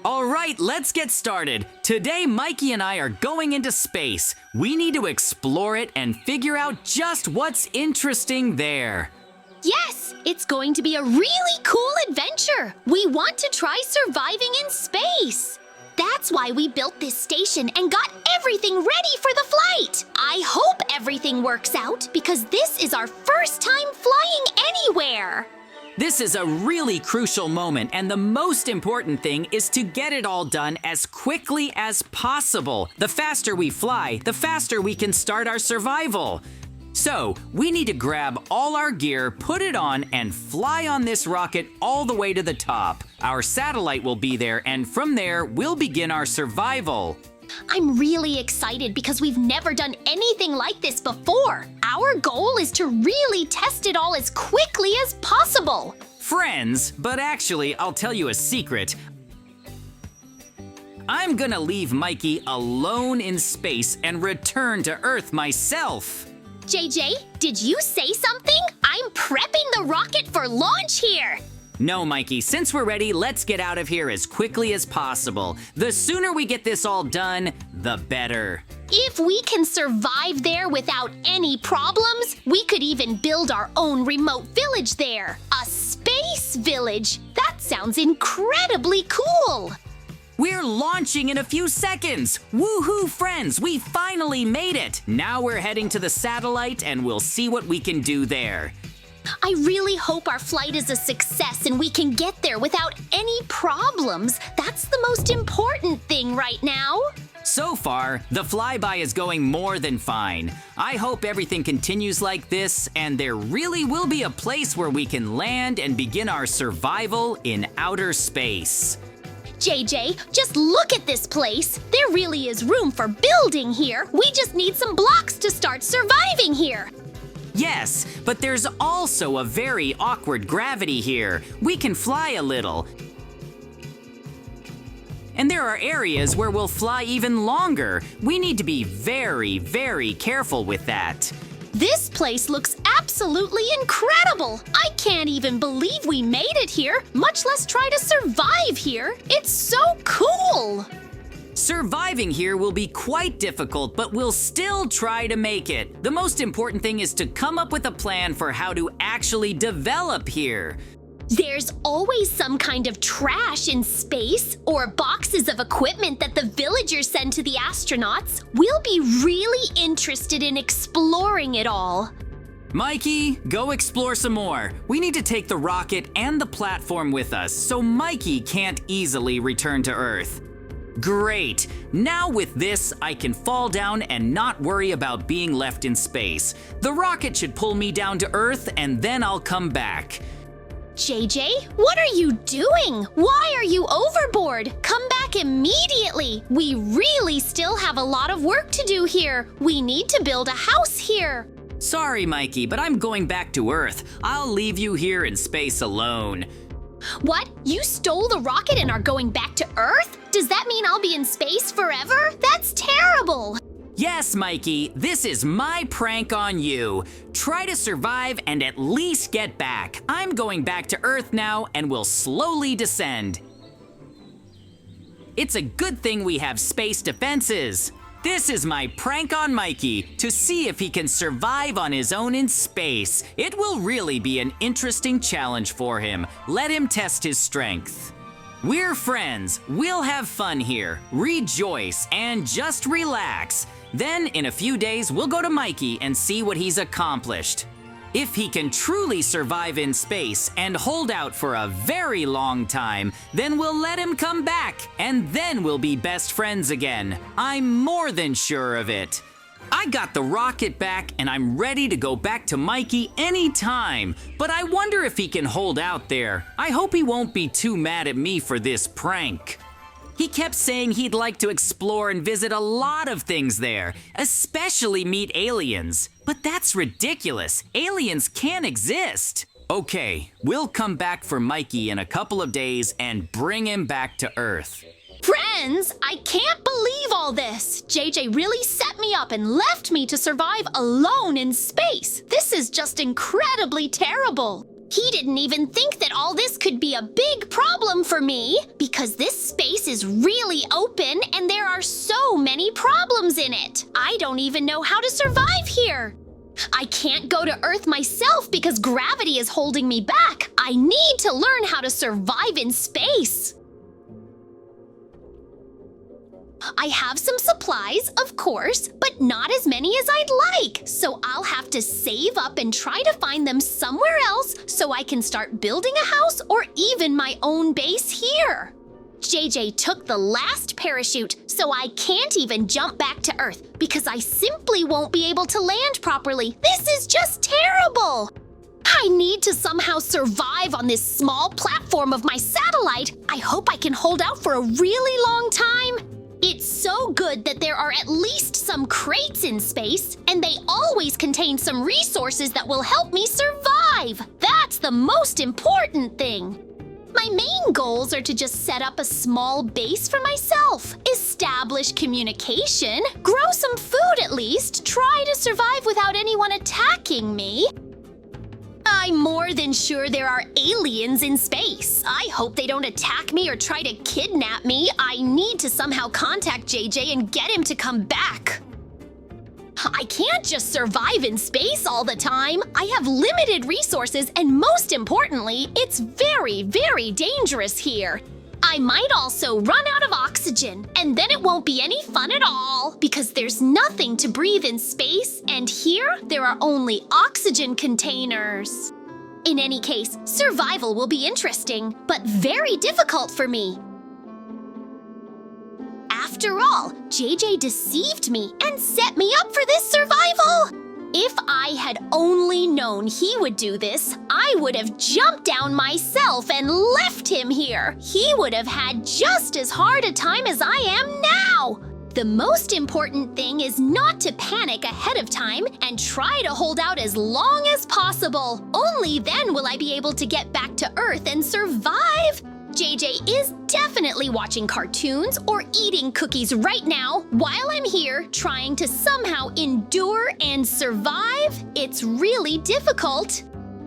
All right, let's get started. Today, Mikey and I are going into space. We need to explore it and figure out just what's interesting there. Yes, it's going to be a really cool adventure. We want to try surviving in space. That's why we built this station and got everything ready for the flight. I hope everything works out because this is our first time flying anywhere. This is a really crucial moment, and the most important thing is to get it all done as quickly as possible. The faster we fly, the faster we can start our survival. So, we need to grab all our gear, put it on, and fly on this rocket all the way to the top. Our satellite will be there, and from there, we'll begin our survival. I'm really excited because we've never done anything like this before. Our goal is to really test it all as quickly as possible. Friends, but actually, I'll tell you a secret. I'm gonna leave Mikey alone in space and return to Earth myself. JJ, did you say something? I'm prepping the rocket for launch here. No, Mikey, since we're ready, let's get out of here as quickly as possible. The sooner we get this all done, the better. If we can survive there without any problems, we could even build our own remote village there. A space village. That sounds incredibly cool. We're launching in a few seconds! Woohoo, friends! We finally made it! Now we're heading to the satellite and we'll see what we can do there. I really hope our flight is a success and we can get there without any problems. That's the most important thing right now. So far, the flyby is going more than fine. I hope everything continues like this and there really will be a place where we can land and begin our survival in outer space. JJ, just look at this place. There really is room for building here. We just need some blocks to start surviving here. Yes, but there's also a very awkward gravity here. We can fly a little. And there are areas where we'll fly even longer. We need to be very, very careful with that. This place looks absolutely incredible. I can't even believe we made it here, much less try to survive here. It's so cool. Surviving here will be quite difficult, but we'll still try to make it. The most important thing is to come up with a plan for how to actually develop here. There's always some kind of trash in space or boxes of equipment that the villagers send to the astronauts. We'll be really interested in exploring it all. Mikey, go explore some more. We need to take the rocket and the platform with us, so Mikey can't easily return to Earth. Great! Now with this, I can fall down and not worry about being left in space. The rocket should pull me down to Earth and then I'll come back. JJ, what are you doing? Why are you overboard? Come back immediately. We really still have a lot of work to do here. We need to build a house here. Sorry, Mikey, but I'm going back to Earth. I'll leave you here in space alone. What? You stole the rocket and are going back to Earth? Does that mean I'll be in space forever? That's terrible! Yes, Mikey, this is my prank on you. Try to survive and at least get back. I'm going back to Earth now and will slowly descend. It's a good thing we have space defenses. This is my prank on Mikey to see if he can survive on his own in space. It will really be an interesting challenge for him. Let him test his strength. We're friends. We'll have fun here, rejoice, and just relax. Then, in a few days, we'll go to Mikey and see what he's accomplished. If he can truly survive in space and hold out for a very long time, then we'll let him come back, and then we'll be best friends again. I'm more than sure of it. I got the rocket back, and I'm ready to go back to Mikey anytime, but I wonder if he can hold out there. I hope he won't be too mad at me for this prank. He kept saying he'd like to explore and visit a lot of things there, especially meet aliens. But that's ridiculous. Aliens can't exist. Okay, we'll come back for Mikey in a couple of days and bring him back to Earth. Friends, I can't believe all this. JJ really set me up and left me to survive alone in space. This is just incredibly terrible. He didn't even think that all this could be a big problem for me, because this space is really open and there are so many problems in it. I don't even know how to survive here. I can't go to Earth myself because gravity is holding me back. I need to learn how to survive in space. I have some supplies, of course, but not as many as I'd like. So I'll have to save up and try to find them somewhere else so I can start building a house or even my own base here. JJ took the last parachute, so I can't even jump back to Earth because I simply won't be able to land properly. This is just terrible. I need to somehow survive on this small platform of my satellite. I hope I can hold out for a really long time. It's so good that there are at least some crates in space, and they always contain some resources that will help me survive. That's the most important thing. My main goals are to just set up a small base for myself, establish communication, grow some food at least, try to survive without anyone attacking me. I'm more than sure there are aliens in space. I hope they don't attack me or try to kidnap me. I need to somehow contact JJ and get him to come back. I can't just survive in space all the time. I have limited resources, and most importantly, it's very, very dangerous here. I might also run out of oxygen, and then it won't be any fun at all, because there's nothing to breathe in space, and here there are only oxygen containers. In any case, survival will be interesting, but very difficult for me. After all, JJ deceived me and set me up for this survival. If I had only known he would do this, I would have jumped down myself and left him here. He would have had just as hard a time as I am now. The most important thing is not to panic ahead of time and try to hold out as long as possible. Only then will I be able to get back to Earth and survive. JJ is definitely watching cartoons or eating cookies right now while I'm here trying to somehow endure and survive. It's really difficult.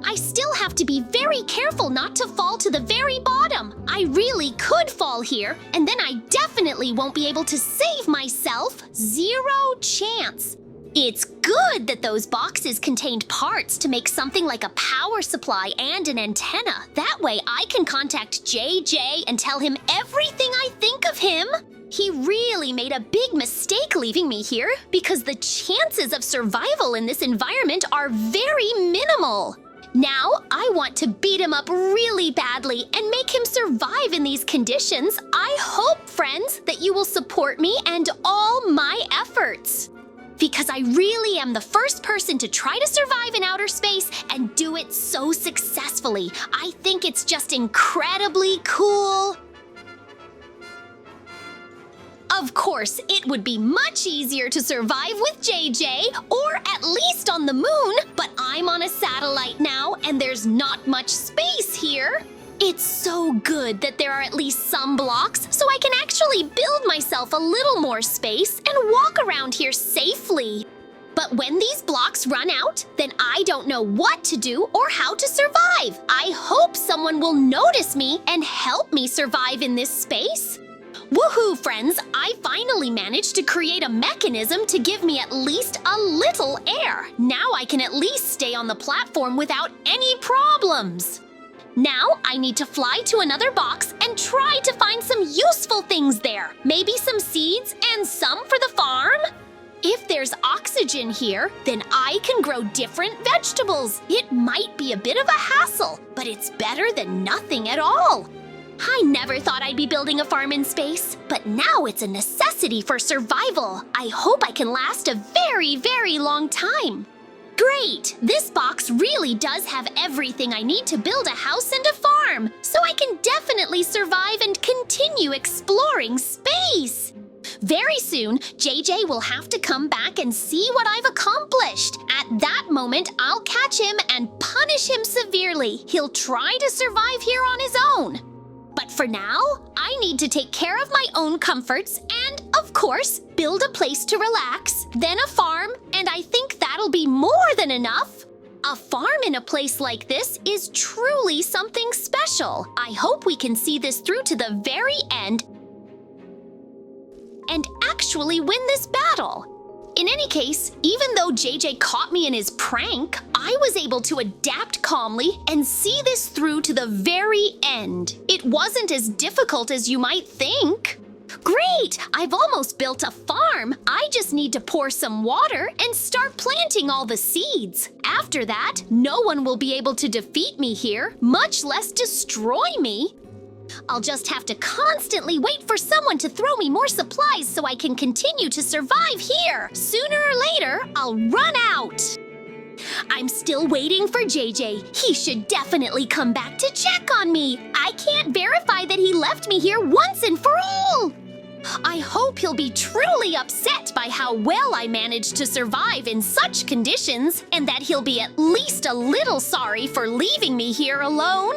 I still have to be very careful not to fall to the very bottom. I really could fall here, and then I definitely won't be able to save myself. Zero chance. It's good that those boxes contained parts to make something like a power supply and an antenna. That way I can contact JJ and tell him everything I think of him. He really made a big mistake leaving me here because the chances of survival in this environment are very minimal. Now, I want to beat him up really badly and make him survive in these conditions. I hope, friends, that you will support me and all my efforts. Because I really am the first person to try to survive in outer space and do it so successfully. I think it's just incredibly cool. Of course, it would be much easier to survive with JJ, or at least on the moon, but I'm on a satellite now and there's not much space here. It's so good that there are at least some blocks so I can actually build myself a little more space and walk around here safely. But when these blocks run out, then I don't know what to do or how to survive. I hope someone will notice me and help me survive in this space. Woohoo, friends! I finally managed to create a mechanism to give me at least a little air. Now I can at least stay on the platform without any problems. Now I need to fly to another box and try to find some useful things there. Maybe some seeds and some for the farm. If there's oxygen here, then I can grow different vegetables. It might be a bit of a hassle, but it's better than nothing at all. I never thought I'd be building a farm in space, but now it's a necessity for survival. I hope I can last a very, very long time. Great! This box really does have everything I need to build a house and a farm, so I can definitely survive and continue exploring space. Very soon, JJ will have to come back and see what I've accomplished. At that moment, I'll catch him and punish him severely. He'll try to survive here on his own. But for now, I need to take care of my own comforts and, of course, build a place to relax, then a farm, and I think that'll be more than enough. A farm in a place like this is truly something special. I hope we can see this through to the very end and actually win this battle. In any case, even though JJ caught me in his prank, I was able to adapt calmly and see this through to the very end. It wasn't as difficult as you might think. Great! I've almost built a farm. I just need to pour some water and start planting all the seeds. After that, no one will be able to defeat me here, much less destroy me. I'll just have to constantly wait for someone to throw me more supplies so I can continue to survive here. Sooner or later, I'll run out. I'm still waiting for JJ. He should definitely come back to check on me. I can't verify that he left me here once and for all. I hope he'll be truly upset by how well I managed to survive in such conditions, and that he'll be at least a little sorry for leaving me here alone.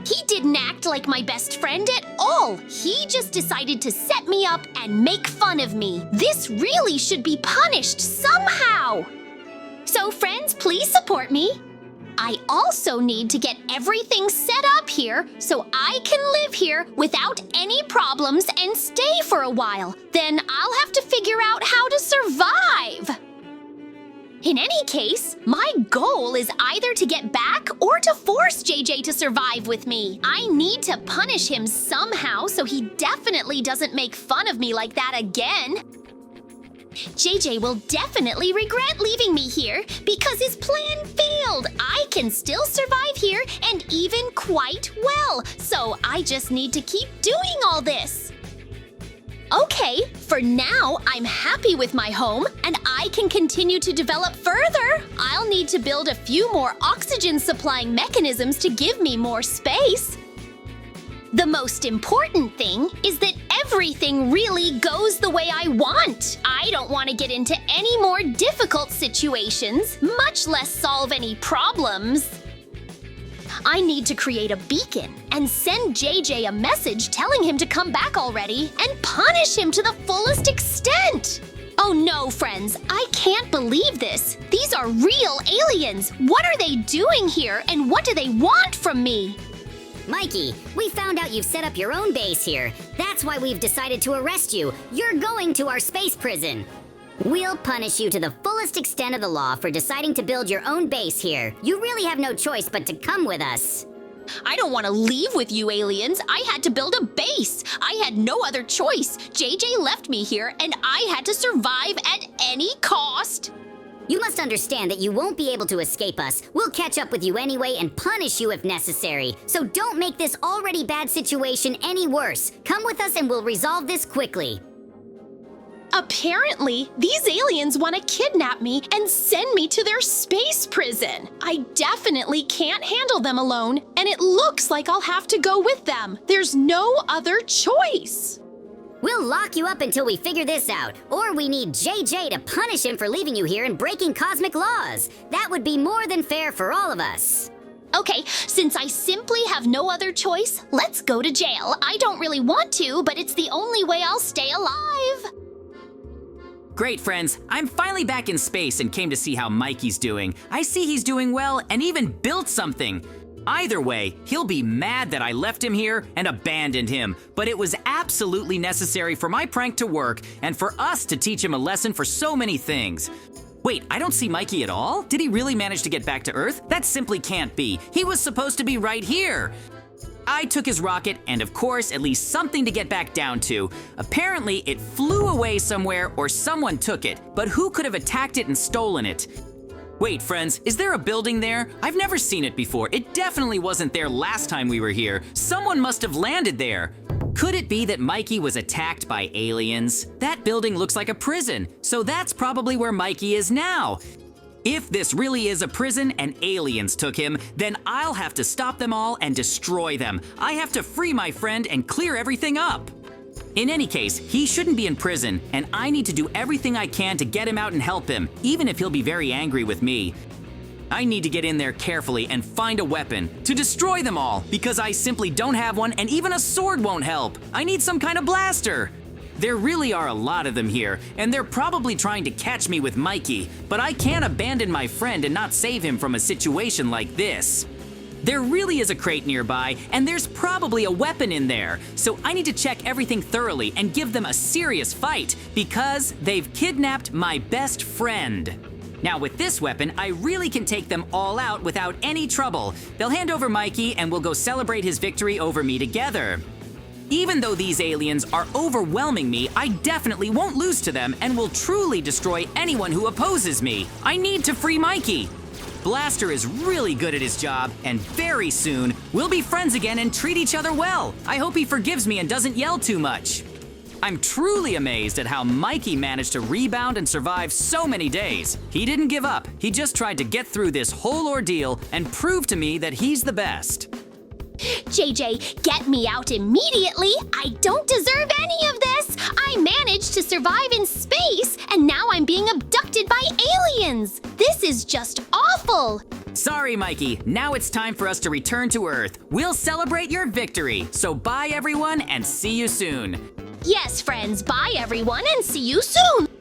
He didn't act like my best friend at all. He just decided to set me up and make fun of me. This really should be punished somehow. So friends, please support me. I also need to get everything set up here so I can live here without any problems and stay for a while. Then I'll have to figure out how to survive. In any case, my goal is either to get back or to force JJ to survive with me. I need to punish him somehow so he definitely doesn't make fun of me like that again. JJ will definitely regret leaving me here because his plan failed. I can still survive here and even quite well, so I just need to keep doing all this. Okay, for now, I'm happy with my home, and I can continue to develop further. I'll need to build a few more oxygen-supplying mechanisms to give me more space. The most important thing is that everything really goes the way I want. I don't want to get into any more difficult situations, much less solve any problems. I need to create a beacon and send JJ a message telling him to come back already and punish him to the fullest extent. Oh no, friends, I can't believe this. These are real aliens. What are they doing here and what do they want from me? Mikey, we found out you've set up your own base here. That's why we've decided to arrest you. You're going to our space prison. We'll punish you to the fullest extent of the law for deciding to build your own base here. You really have no choice but to come with us. I don't want to leave with you aliens. I had to build a base. I had no other choice. JJ left me here and I had to survive at any cost. You must understand that you won't be able to escape us. We'll catch up with you anyway and punish you if necessary. So don't make this already bad situation any worse. Come with us and we'll resolve this quickly. Apparently, these aliens want to kidnap me and send me to their space prison. I definitely can't handle them alone, and it looks like I'll have to go with them. There's no other choice. We'll lock you up until we figure this out. Or we need JJ to punish him for leaving you here and breaking cosmic laws. That would be more than fair for all of us. Okay, since I simply have no other choice, let's go to jail. I don't really want to, but it's the only way I'll stay alive. Great, friends. I'm finally back in space and came to see how Mikey's doing. I see he's doing well and even built something. Either way, he'll be mad that I left him here and abandoned him, but it was absolutely necessary for my prank to work and for us to teach him a lesson for so many things. Wait, I don't see Mikey at all? Did he really manage to get back to Earth? That simply can't be. He was supposed to be right here. I took his rocket and, of course, at least something to get back down to. Apparently, it flew away somewhere or someone took it, but who could have attacked it and stolen it? Wait, friends, is there a building there? I've never seen it before. It definitely wasn't there last time we were here. Someone must have landed there. Could it be that Mikey was attacked by aliens? That building looks like a prison, so that's probably where Mikey is now. If this really is a prison and aliens took him, then I'll have to stop them all and destroy them. I have to free my friend and clear everything up. In any case, he shouldn't be in prison, and I need to do everything I can to get him out and help him, even if he'll be very angry with me. I need to get in there carefully and find a weapon to destroy them all, because I simply don't have one and even a sword won't help. I need some kind of blaster. There really are a lot of them here, and they're probably trying to catch me with Mikey, but I can't abandon my friend and not save him from a situation like this. There really is a crate nearby, and there's probably a weapon in there, so I need to check everything thoroughly and give them a serious fight, because they've kidnapped my best friend. Now with this weapon, I really can take them all out without any trouble. They'll hand over Mikey and we'll go celebrate his victory over me together. Even though these aliens are overwhelming me, I definitely won't lose to them and will truly destroy anyone who opposes me. I need to free Mikey. Blaster is really good at his job, and very soon, we'll be friends again and treat each other well. I hope he forgives me and doesn't yell too much. I'm truly amazed at how Mikey managed to rebound and survive so many days. He didn't give up. He just tried to get through this whole ordeal and prove to me that he's the best. JJ, get me out immediately! I don't deserve any of this! I managed to survive in space, and now I'm being abducted by aliens! This is just awful! Sorry, Mikey. Now it's time for us to return to Earth. We'll celebrate your victory. So bye, everyone, and see you soon. Yes, friends, bye everyone, and see you soon!